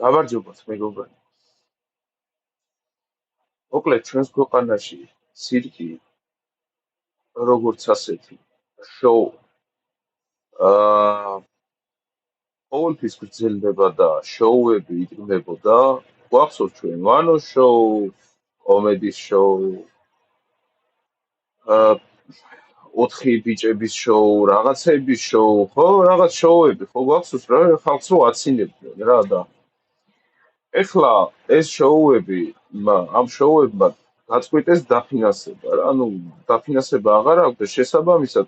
გამარჯობათ მეგობრებო. მოკლედ ჩვენს ქვეყანაში ცირკი როგორც ასეთი შოუ აა ყოველთვის გრძელდება და შოუები იწყებოდა. გვახსოვს ჩვენ ვანოს შოუ, კომედის შოუ, აა 4 ბიჭების შოუ, რაღაცების შოუ, ხო, რაღაც შოუები, ხო გვახსოვს რა ხალხს რო აცინებდნენ რა და ეხლა ეს შოუები ამ შოუებმა გაწყვიტეს დაფინანსება რა, ანუ დაფინანსება აღარ აქვს და შესაბამისად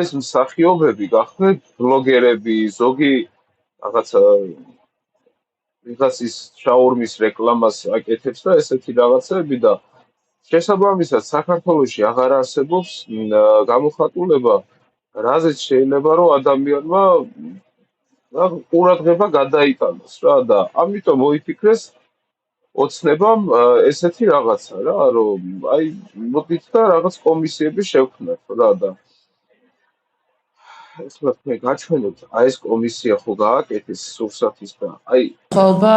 ეს მსახიობები გახდნენ ბლოგერები, ზოგი რაღაცა ვიღაცის შაურმის რეკლამას აკეთებს და ესეთი რაღაცები და შესაბამისად საქართველოში აღარ არსებობს გამოხატულება, რაზეც შეიძლება რომ ადამიანმა ყურადღება გადაიტანოს რა და ამიტომ მოიფიქრეს ოცნებამ ესეთი რაღაცა რა, რომ აი მოდით და რაღაც კომისიები შევქმნათ რა და ეხლა თქვენ გაჩვენოთ, აი ეს კომისია ხო გააკეთეს სურსათის და აი ხვალობა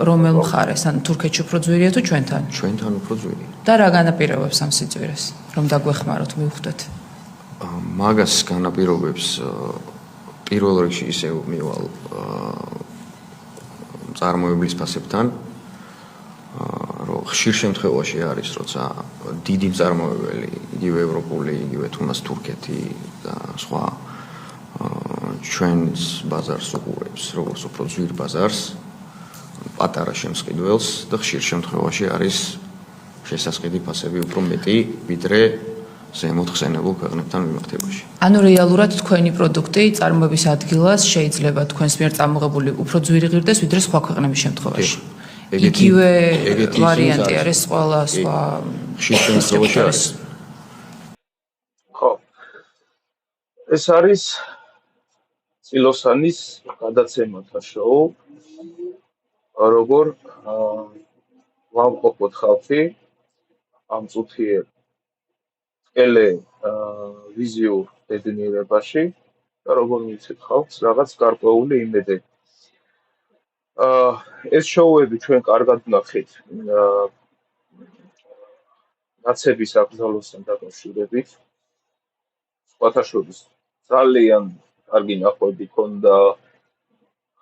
რომელ მხარეს, ან თურქეთში უფრო ძვირია თუ ჩვენთან? ჩვენთან უფრო ძვირია. და რა განაპირობებს ამ სიძვირეს, რომ დაგვეხმაროთ, მივხვდეთ? მაგას განაპირობებს პირველ რიგში ისევ მივალ წარმოებლის ფასებთან, რომ ხშირ შემთხვევაში არის, როცა დიდი მწარმოებელი, იგივე ევროპული, იგივე თუნდაც თურქეთი და სხვა ჩვენს ბაზარს უყურებს, როგორც უფრო ძვირ ბაზარს, პატარა შემსყიდველს და ხშირ შემთხვევაში არის შესაძლებელი ფასები უფრო მეტი, ვიდრე ზემოთ ხსენებულ ქვეყნებთან მიმართებაში. ანუ რეალურად თქვენი პროდუქტი წარმოების ადგილას შეიძლება თქვენს მიერ წამოღებული უფრო ძვირი ღირდეს, ვიდრე სხვა ქვეყნების შემთხვევაში. იგივე ვარიანტი არის ყველა სხვა ხშირ შემთხვევაში არის. ხო. ეს არის წილოსანის გადაცემათა შოუ, როგორ ვამყოფოთ ხალხი ამ წუთიერ ტელევიზიურ ბედნიერებაში და როგორ მივცეთ ხალხს რაღაც გარკვეული იმედები. ეს შოუები ჩვენ კარგად ვნახეთ ნაცების აკრძალვასთან დაკავშირებით. სხვათა შორის ძალიან კარგი ნახვები ჰქონდა,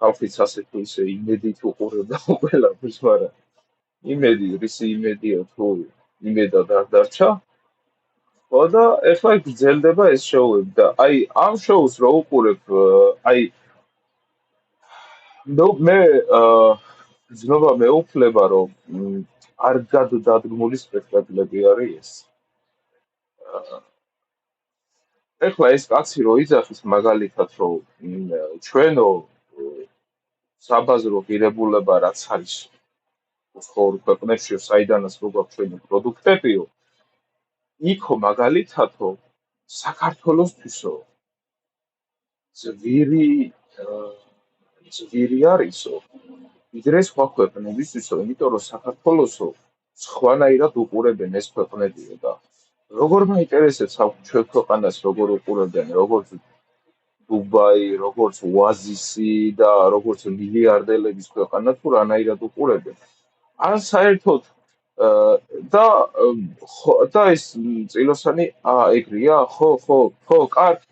ხალხიც ასე თუ ისე იმედით უყურებდა ყველაფერს, მაგრამ იმედი, რისი იმედია თუ იმედად არ დარჩა. ხო და ეხლა გრძელდება ეს შოუები და აი ამ შოუს რო უყურებ, აი მე ზნობა მეუფლება, რომ არ გადდადგმული სპექტაკლები არის ეს. ეხლა ეს კაცი რო იძახის მაგალითად, რომ ჩვენო საბაზრო ღირებულება რაც არის სხვა ქვეყნებში, საიდანაც რო გვაქვს ჩვენი პროდუქტებიო, იქო მაგალითადო საქართველოსთვისო ძვირი არისო, ვიდრე სხვა ქვეყნებისთვისო, იმიტომ რომ საქართველოსო სხვანაირად უყურებენ ეს ქვეყნებიო და როგორ მაინტერესებს ჩვენ ქვეყანას როგორ უყურებენ, როგორც დუბაი, როგორც ოაზისი და როგორც მილიარდელების ქვეყანა თუ რანაირად უყურებენ. ან საერთოდ და ეს წილოსანი ეგრეა, ხო, კარგი,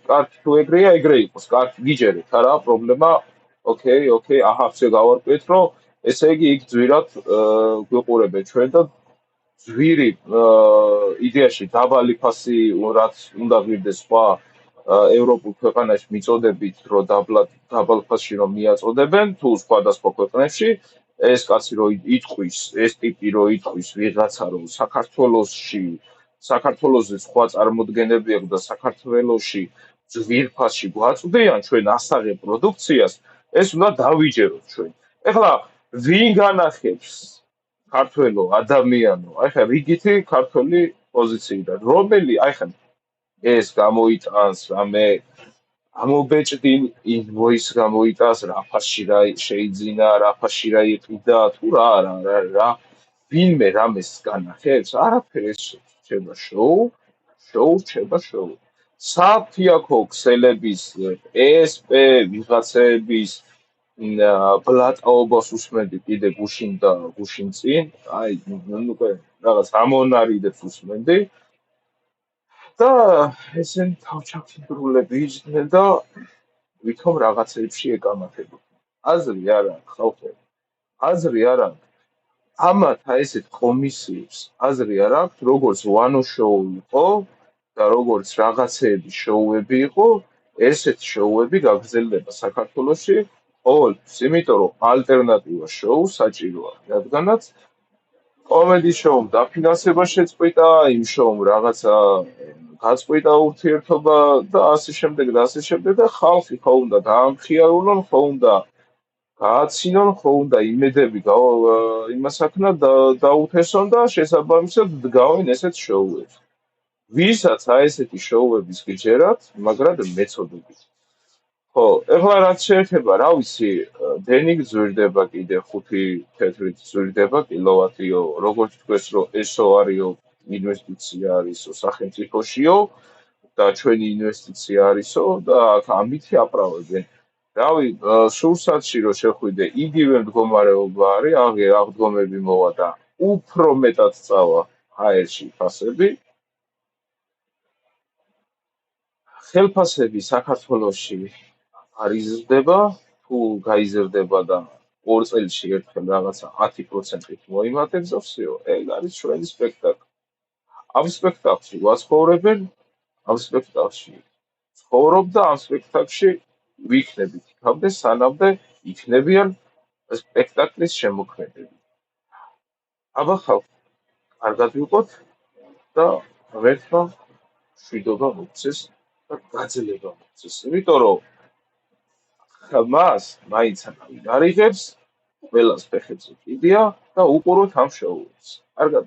თუ ეგრეა, ეგრე იყოს, კარგი, გიჯერეთ, არა პრობლემა. ოკეი, აჰა, ვსე გავარკვიეთ, რომ ესე იგი იქ ძვირად გვიყურებენ ჩვენ და ძვირი იდეაში დაბალი ფასი რაც უნდა ღირდეს სხვა ევროპულ ქვეყანაში მიწოდებით, რომ დაბალ ფასში რომ მიაწოდებენ თუ სხვადასხვა ქვეყნებში, ეს კაცი რო იტყვის, ეს ტიპი რო იტყვის ვიღაცა რომ საქართველოსზე სხვა წარმოდგენები აქვს და საქართველოში ძვირ ფასში გვაწვდიან ჩვენ ასაღებ პროდუქციას, ეს უნდა დავიჯეროთ ჩვენ. ეხლა ვინ განახებს ქართველო ადამიანო, აი ხა რიგითი ქართველი პოზიციიდან, რომელი აი ხა ეს გამოიტანს რამე ამობეჭდი ინვოის გამოიტანს, რა ფასში რა შეიძინა, რა ფასში რა იყიდა, თუ რა ვინმე რამეს განახებს, არაფერი ეს რჩება შოუ რჩება შოუ. საფია ხო ქსელების PSP ვიღაცების ბლატაობას უსმენდი კიდე გუშინ წინ, აი უკვე რაღაც ამონარიდებს უსმენდი და ესენი თავჩაფიქრულები იჯდნენ და ვითომ რაღაცებში ეკამათებოდნენ. აზრი არ აქვს ხალხო, აზრი არ აქვს. ამათ აი ესეთ კომისიებს აზრი არ აქვს, როგორც ვანო შოუ იყო და როგორც რაღაცეების შოუები იყო, ესეთ შოუები გაგრძელდება საქართველოში ყოველთვის, იმიტომ რომ ალტერნატივა შოუ საჭიროა, რადგანაც კომედი შოუმ დაფინანსება შეწყვიტა, იმ შოუმ რაღაცა გაწყვიტა ურთიერთობა და ასე შემდეგ და ხალხი ხო უნდა დაამხიარულონ, ხო უნდა გააცინონ, ხო უნდა იმედები იმასაკნად დაუთესონ და შესაბამისად დგავენ ესეთ შოუებს. ვისაც აი ესეთი შოუების გიჯერათ, მაგრამ მეწოდებით. ხო, ეხლა რაც შეეხება, რა ვიცი, დენი გძვირდება კიდე 5 თეთრით გძვირდება კილოვატიო, როგორც თქვეს, რომ ესო არისო ინვესტიცია არისო სახელმწიფოშიო და ჩვენი ინვესტიცია არისო და აქ ამითი აправებენ. რავი, სურსათში რომ შეხვიდე, იგივე მდგომარეობა არის, აღდგომები მოვა და უფრო მეტად წავა ჰაერში ფასები. ხელფასები საქართველოში არ იზრდება, თუ გაიზრდება და 2 წელში ერთხელ რაღაცა 10%-ით მოიმატებს, ვсё, ეგ არის ჩვენი სპექტაკლი. ამ სპექტაკლში ვაცხოვრებენ, ამ სპექტაკლში ცხოვრობ და ამ სპექტაკლში ვიქნებით იქამდე, სანამდე იქნებიან სპექტაკლის შემოქმედები. აბა ხალხო, კარგად ვიყოთ და ღერთმა შვიდობა მოგცეს და გაძლება მოგცეს, იმიტომ რომ მას მაინც არ იღებს, ყველას ფეხებზე კიდია და უყუროთ ამ შოუებს. კარგად